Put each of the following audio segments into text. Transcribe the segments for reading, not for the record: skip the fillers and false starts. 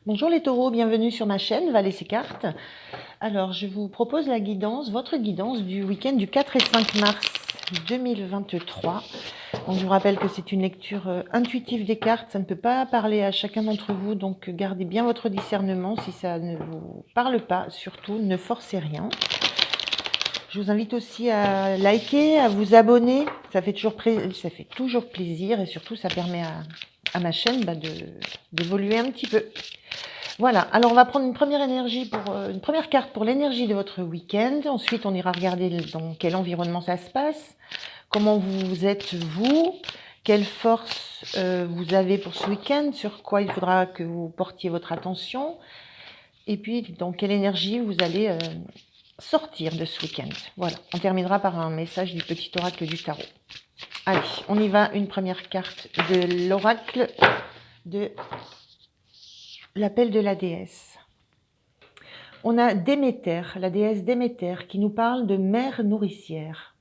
Bonjour les taureaux, bienvenue sur ma chaîne Valet ses cartes. Alors, je vous propose la guidance, votre guidance du week-end du 4 et 5 mars 2023. Donc, je vous rappelle que c'est une lecture intuitive des cartes, ça ne peut pas parler à chacun d'entre vous, donc gardez bien votre discernement. Si ça ne vous parle pas, surtout ne forcez rien. Je vous invite aussi à liker, à vous abonner, ça fait toujours plaisir et surtout ça permet à ma chaîne d'évoluer un petit peu. Voilà, alors on va prendre une première une première carte pour l'énergie de votre week-end. Ensuite, on ira regarder dans quel environnement ça se passe, comment vous êtes vous, quelle force vous avez pour ce week-end, sur quoi il faudra que vous portiez votre attention, et puis dans quelle énergie vous allez sortir de ce week-end. Voilà, on terminera par un message du petit oracle du tarot. Allez, on y va, une première carte de l'oracle de l'appel de la déesse. On a Déméter, la déesse Déméter, qui nous parle de mère nourricière.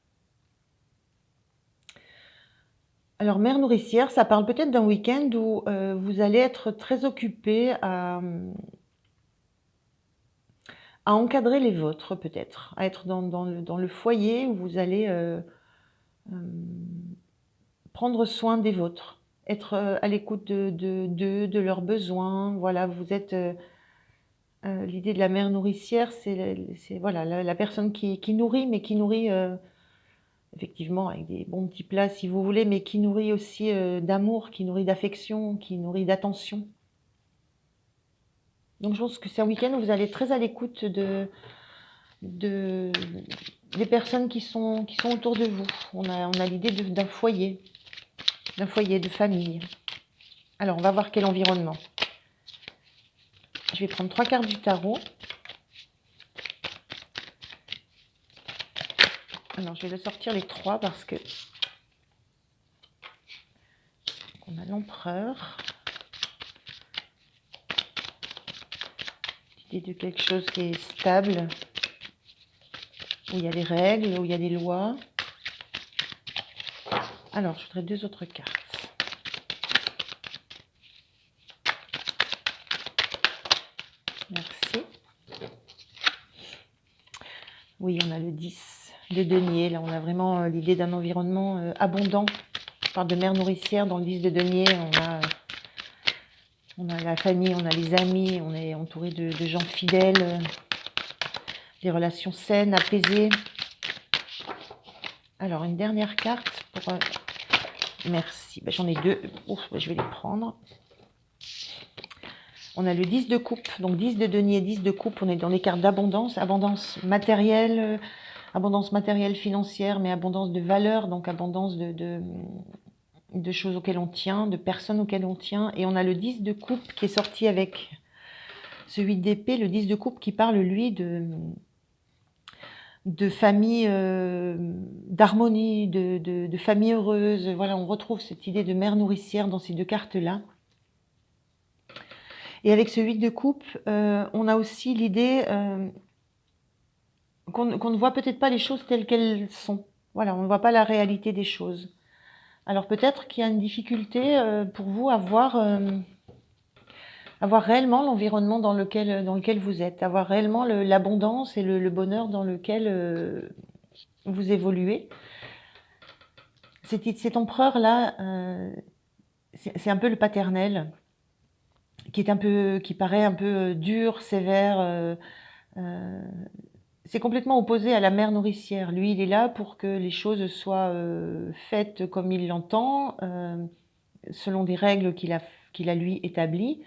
Alors, mère nourricière, ça parle peut-être d'un week-end où vous allez être très occupé à encadrer les vôtres, peut-être, à être dans le foyer où vous allez prendre soin des vôtres, être à l'écoute de leurs besoins. Voilà, vous êtes... l'idée de la mère nourricière, c'est voilà, la personne qui nourrit, mais qui nourrit... effectivement, avec des bons petits plats si vous voulez, mais qui nourrit aussi d'amour, qui nourrit d'affection, qui nourrit d'attention. Donc je pense que c'est un week-end où vous allez être très à l'écoute des personnes qui sont autour de vous. On a l'idée d'un foyer de famille. Alors on va voir quel environnement. Je vais prendre 3 cartes du tarot. Alors je vais le sortir les 3 parce que on a l'empereur. L'idée de quelque chose qui est stable, où il y a des règles, où il y a des lois. Alors, je voudrais 2 autres cartes. Merci. Oui, on a le 10 de denier. Là, on a vraiment l'idée d'un environnement abondant. On parle de mère nourricière. Dans le 10 de denier, on a la famille, on a les amis, on est entouré de gens fidèles, des relations saines, apaisées. Alors, une dernière carte pour... merci. Ben, j'en ai 2. Ouf, ben, je vais les prendre. On a le 10 de coupe, donc 10 de denier, 10 de coupe. On est dans les cartes d'abondance, abondance matérielle financière, mais abondance de valeurs, donc abondance de choses auxquelles on tient, de personnes auxquelles on tient. Et on a le 10 de coupe qui est sorti avec ce 8 d'épée, le 10 de coupe qui parle, lui, de famille, d'harmonie, de famille heureuse. Voilà, on retrouve cette idée de mère nourricière dans ces 2 cartes-là. Et avec ce 8 de coupe, on a aussi l'idée qu'on ne voit peut-être pas les choses telles qu'elles sont. Voilà, on ne voit pas la réalité des choses. Alors peut-être qu'il y a une difficulté pour vous à voir réellement l'environnement dans lequel vous êtes, avoir réellement l'abondance et le bonheur dans lequel vous évoluez. Cet empereur-là, c'est un peu le paternel, qui paraît un peu dur, sévère. C'est complètement opposé à la mère nourricière. Lui, il est là pour que les choses soient faites comme il l'entend, selon des règles qu'il a lui établies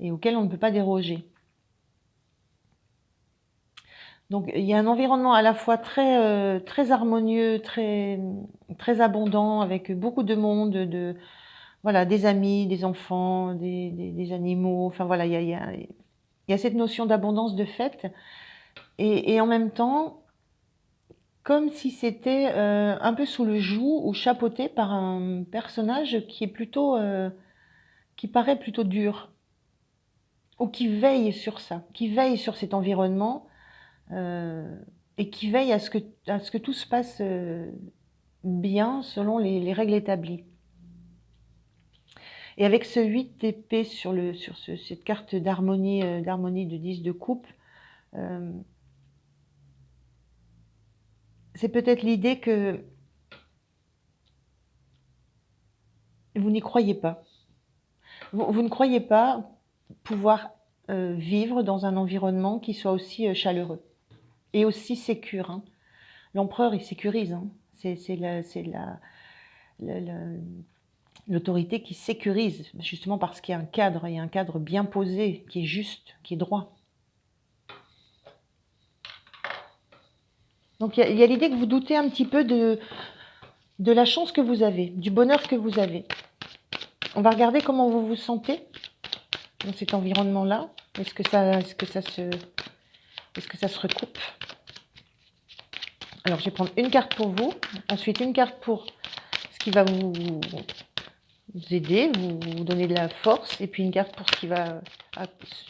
et auxquelles on ne peut pas déroger. Donc il y a un environnement à la fois très harmonieux, très abondant, avec beaucoup de monde, voilà, des amis, des enfants, des animaux. Enfin voilà, il y a cette notion d'abondance de fait. Et en même temps, comme si c'était un peu sous le joug ou chapeauté par un personnage qui paraît plutôt dur, ou qui veille sur ça, qui veille sur cet environnement, et qui veille à ce que tout se passe bien selon les règles établies. Et avec ce 8 d'épée sur cette carte d'harmonie de 10 de coupe, c'est peut-être l'idée que vous n'y croyez pas. Vous ne croyez pas pouvoir vivre dans un environnement qui soit aussi chaleureux et aussi sécure, hein. L'empereur, il sécurise, hein. C'est l'autorité qui sécurise, justement parce qu'il y a un cadre bien posé, qui est juste, qui est droit. Donc il y a l'idée que vous doutez un petit peu de la chance que vous avez, du bonheur que vous avez. On va regarder comment vous vous sentez dans cet environnement-là. Est-ce que ça se recoupe? Alors, je vais prendre une carte pour vous, ensuite une carte pour ce qui va vous aider, vous donner de la force, et puis une carte pour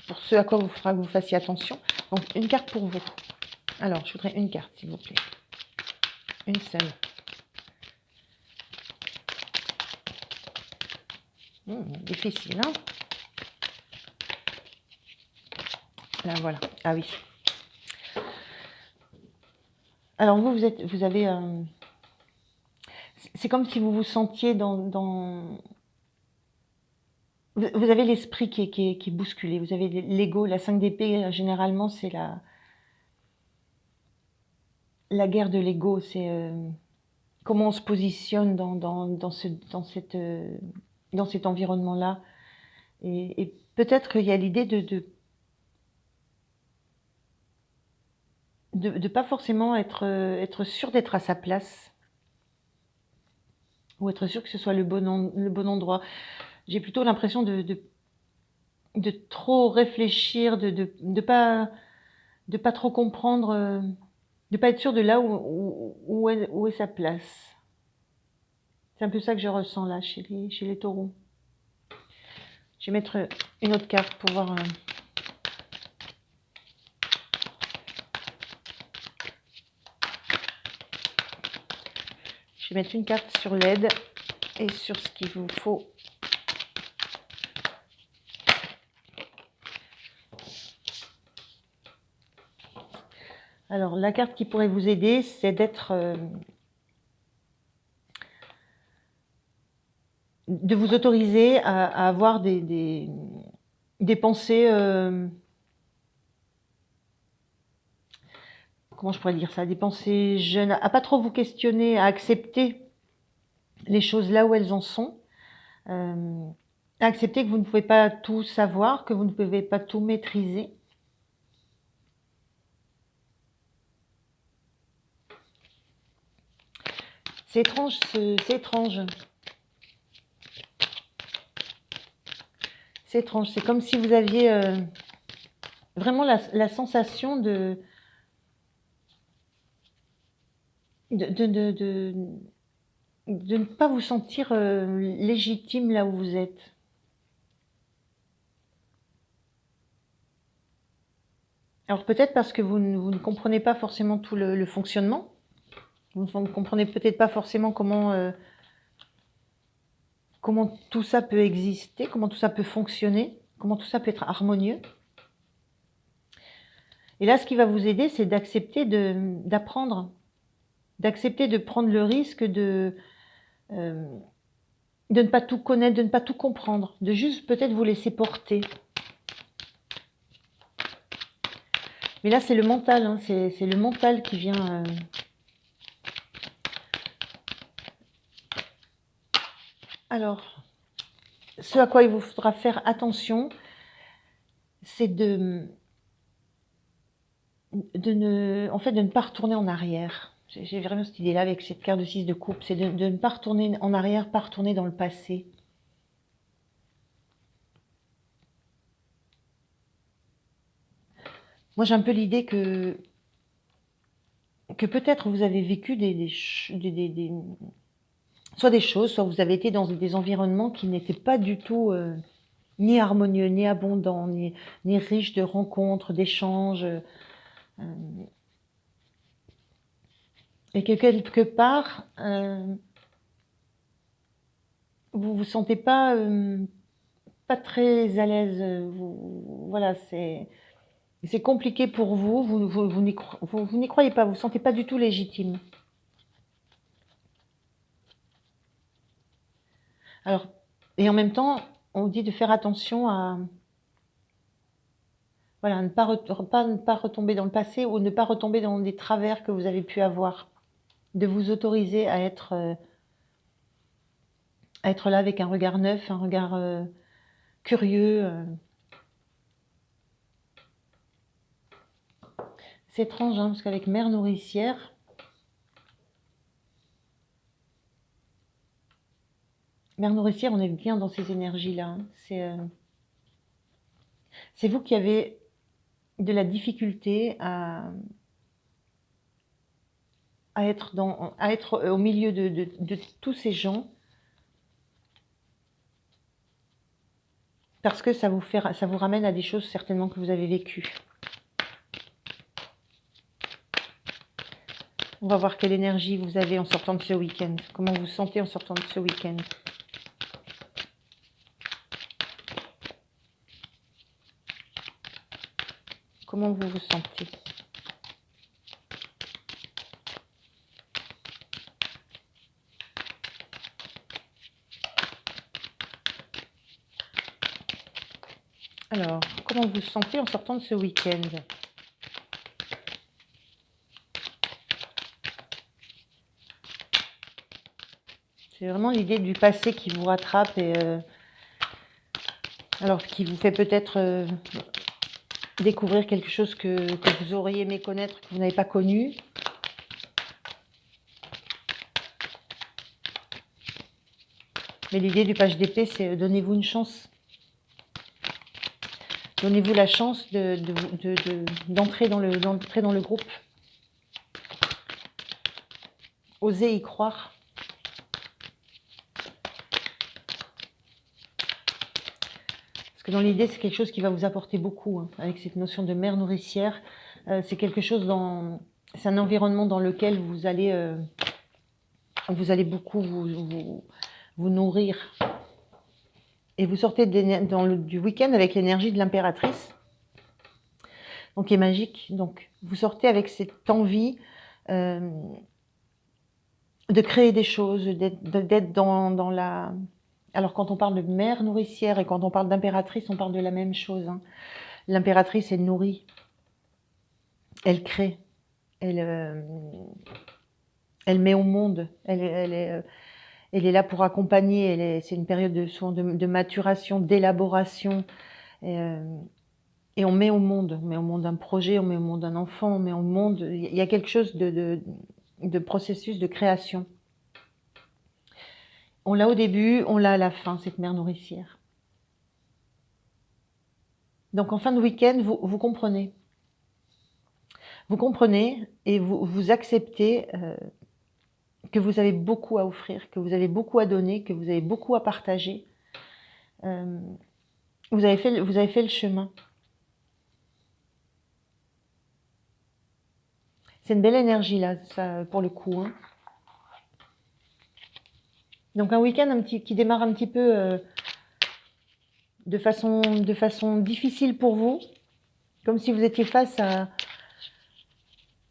pour ce à quoi vous fera que vous fassiez attention. Donc, une carte pour vous. Alors, je voudrais une carte, s'il vous plaît. Une seule. Difficile, hein? Là, voilà. Ah oui. Alors, vous avez... c'est comme si vous vous sentiez dans... Vous avez l'esprit qui est bousculé. Vous avez l'ego. La 5 d'épée, généralement, c'est la guerre de l'ego. C'est comment on se positionne dans cet environnement-là. Et peut-être qu'il y a l'idée de pas forcément être sûr d'être à sa place, ou être sûr que ce soit le bon endroit. J'ai plutôt l'impression de trop réfléchir, de pas trop comprendre, de pas être sûr de là où est sa place. C'est un peu ça que je ressens là chez les taureaux. Je vais mettre une autre carte pour voir. Je vais mettre une carte sur l'aide et sur ce qu'il vous faut. Alors, la carte qui pourrait vous aider, c'est d'être... de vous autoriser à avoir des pensées... comment je pourrais dire ça? Des pensées jeunes, à pas trop vous questionner, à accepter les choses là où elles en sont. À accepter que vous ne pouvez pas tout savoir, que vous ne pouvez pas tout maîtriser. C'est étrange, c'est étrange. C'est étrange, c'est comme si vous aviez vraiment la sensation de ne pas vous sentir légitime là où vous êtes. Alors peut-être parce que vous ne comprenez pas forcément tout le fonctionnement. Vous ne comprenez peut-être pas forcément comment tout ça peut exister, comment tout ça peut fonctionner, comment tout ça peut être harmonieux. Et là, ce qui va vous aider, c'est d'accepter d'apprendre, d'accepter de prendre le risque de ne pas tout connaître, de ne pas tout comprendre, de juste peut-être vous laisser porter. Mais là, c'est le mental, hein, c'est le mental qui vient... Alors, ce à quoi il vous faudra faire attention, c'est de ne pas retourner en arrière. J'ai vraiment cette idée-là avec cette carte de 6 de coupe, c'est de ne pas retourner en arrière, pas retourner dans le passé. Moi, j'ai un peu l'idée que peut-être vous avez vécu soit des choses, soit vous avez été dans des environnements qui n'étaient pas du tout ni harmonieux, ni abondants, ni riches de rencontres, d'échanges. Et que quelque part, vous vous sentez pas, pas très à l'aise. Voilà, c'est compliqué pour vous. Vous n'y croyez pas. Vous ne vous sentez pas du tout légitime. Alors, et en même temps, on vous dit de faire attention à, voilà, ne pas retomber dans le passé ou ne pas retomber dans des travers que vous avez pu avoir. De vous autoriser à être là avec un regard neuf, un regard curieux. C'est étrange, hein, parce qu'avec mère nourricière, on est bien dans ces énergies-là. Hein. C'est vous qui avez de la difficulté à être au milieu de tous ces gens, parce que ça vous ramène à des choses certainement que vous avez vécues. On va voir quelle énergie vous avez en sortant de ce week-end. Comment vous vous sentez en sortant de ce week-end. Comment vous vous sentez? Alors, comment vous vous sentez en sortant de ce week-end? C'est vraiment l'idée du passé qui vous rattrape et alors qui vous fait peut-être découvrir quelque chose que vous auriez aimé connaître, que vous n'avez pas connu. Mais l'idée du page d'épée, c'est donnez-vous une chance. Donnez-vous la chance d'entrer dans le groupe. Osez y croire. Parce que dans l'idée, c'est quelque chose qui va vous apporter beaucoup, hein, avec cette notion de mère nourricière. C'est quelque chose c'est un environnement dans lequel vous allez beaucoup vous nourrir. Et vous sortez du week-end avec l'énergie de l'impératrice, donc qui est magique. Donc vous sortez avec cette envie de créer des choses, d'être dans la... Alors quand on parle de mère nourricière et quand on parle d'impératrice, on parle de la même chose. Hein. L'impératrice, elle nourrit, elle crée, elle met au monde, elle est là pour accompagner. C'est une période souvent de maturation, d'élaboration. Et on met au monde un projet, on met au monde un enfant, on met au monde... Il y a quelque chose de processus de création. On l'a au début, on l'a à la fin, cette mère nourricière. Donc en fin de week-end, vous comprenez. Vous comprenez et vous acceptez que vous avez beaucoup à offrir, que vous avez beaucoup à donner, que vous avez beaucoup à partager. Vous avez fait le chemin. C'est une belle énergie là, ça, pour le coup. Hein. Donc un week-end qui démarre un petit peu de façon difficile pour vous, comme si vous étiez face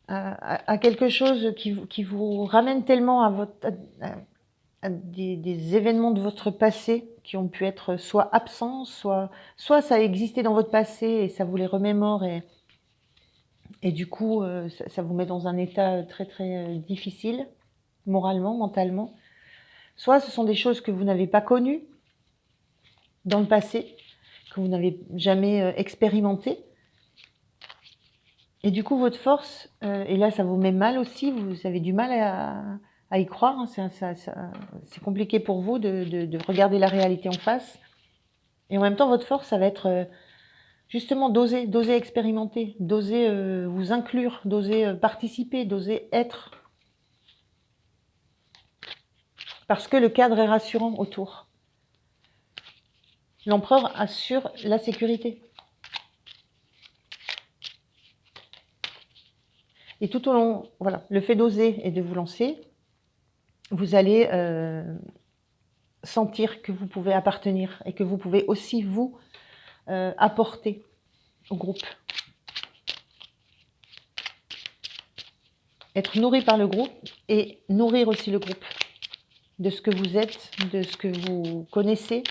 à quelque chose qui vous ramène tellement à des événements de votre passé qui ont pu être soit absents, soit ça a existé dans votre passé et ça vous les remémore et du coup ça vous met dans un état très très difficile, moralement, mentalement. Soit ce sont des choses que vous n'avez pas connues dans le passé, que vous n'avez jamais expérimentées. Et du coup, votre force, et là, ça vous met mal aussi, vous avez du mal à y croire, hein, c'est compliqué pour vous de regarder la réalité en face. Et en même temps, votre force, ça va être justement d'oser expérimenter, d'oser vous inclure, d'oser participer, d'oser être. Parce que le cadre est rassurant autour. L'empereur assure la sécurité. Et tout au long, voilà, le fait d'oser et de vous lancer, vous allez sentir que vous pouvez appartenir et que vous pouvez aussi vous apporter au groupe. Être nourri par le groupe et nourrir aussi le groupe de ce que vous êtes, de ce que vous connaissez.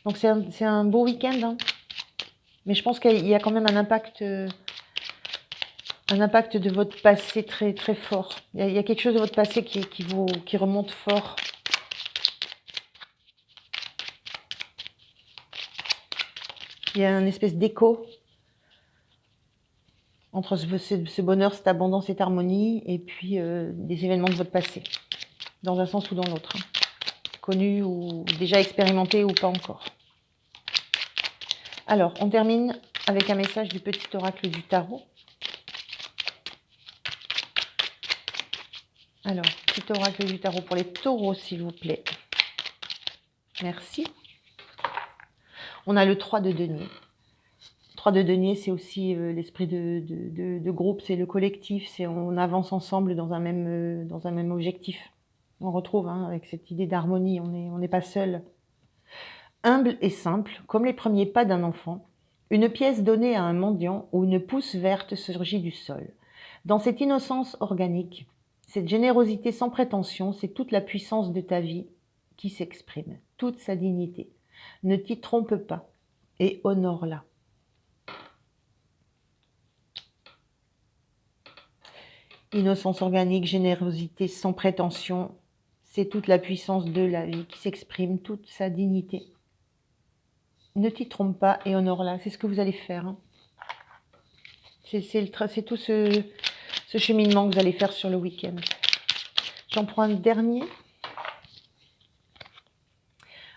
Donc c'est un beau week-end, hein. Mais je pense qu'il y a quand même un impact de votre passé très très fort. Il y a quelque chose de votre passé qui remonte fort. Il y a une espèce d'écho entre ce bonheur, cette abondance, cette harmonie, et puis des événements de votre passé, dans un sens ou dans l'autre, hein. Connus ou déjà expérimentés ou pas encore. Alors, on termine avec un message du petit oracle du tarot. Alors, petit oracle du tarot pour les taureaux, s'il vous plaît. Merci. On a le 3 de denier. 3 de denier, c'est aussi l'esprit de groupe, c'est le collectif, c'est on avance ensemble dans un même objectif. On retrouve avec cette idée d'harmonie, on n'est pas seul. Humble et simple, comme les premiers pas d'un enfant, une pièce donnée à un mendiant ou une pousse verte surgit du sol. Dans cette innocence organique, cette générosité sans prétention, c'est toute la puissance de ta vie qui s'exprime, toute sa dignité. Ne t'y trompe pas et honore-la. Innocence organique, générosité sans prétention, c'est toute la puissance de la vie qui s'exprime, toute sa dignité. Ne t'y trompe pas et honore-la, c'est ce que vous allez faire, hein. C'est tout ce cheminement que vous allez faire sur le week-end. J'en prends un dernier.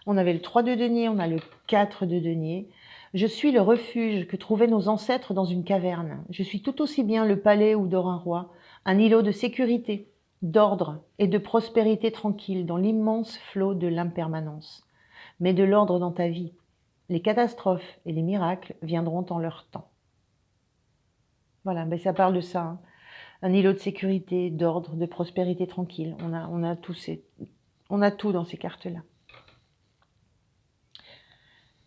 On avait le 3 de denier, on a le 4 de denier. Je suis le refuge que trouvaient nos ancêtres dans une caverne. Je suis tout aussi bien le palais où dort un roi, un îlot de sécurité, d'ordre et de prospérité tranquille dans l'immense flot de l'impermanence. Mets de l'ordre dans ta vie. Les catastrophes et les miracles viendront en leur temps. Voilà, ben ça parle de ça, hein. Un îlot de sécurité, d'ordre, de prospérité tranquille. On a tout dans ces cartes-là.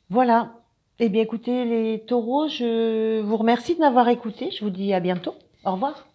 Voilà. Eh bien, écoutez, les taureaux, je vous remercie de m'avoir écouté. Je vous dis à bientôt. Au revoir.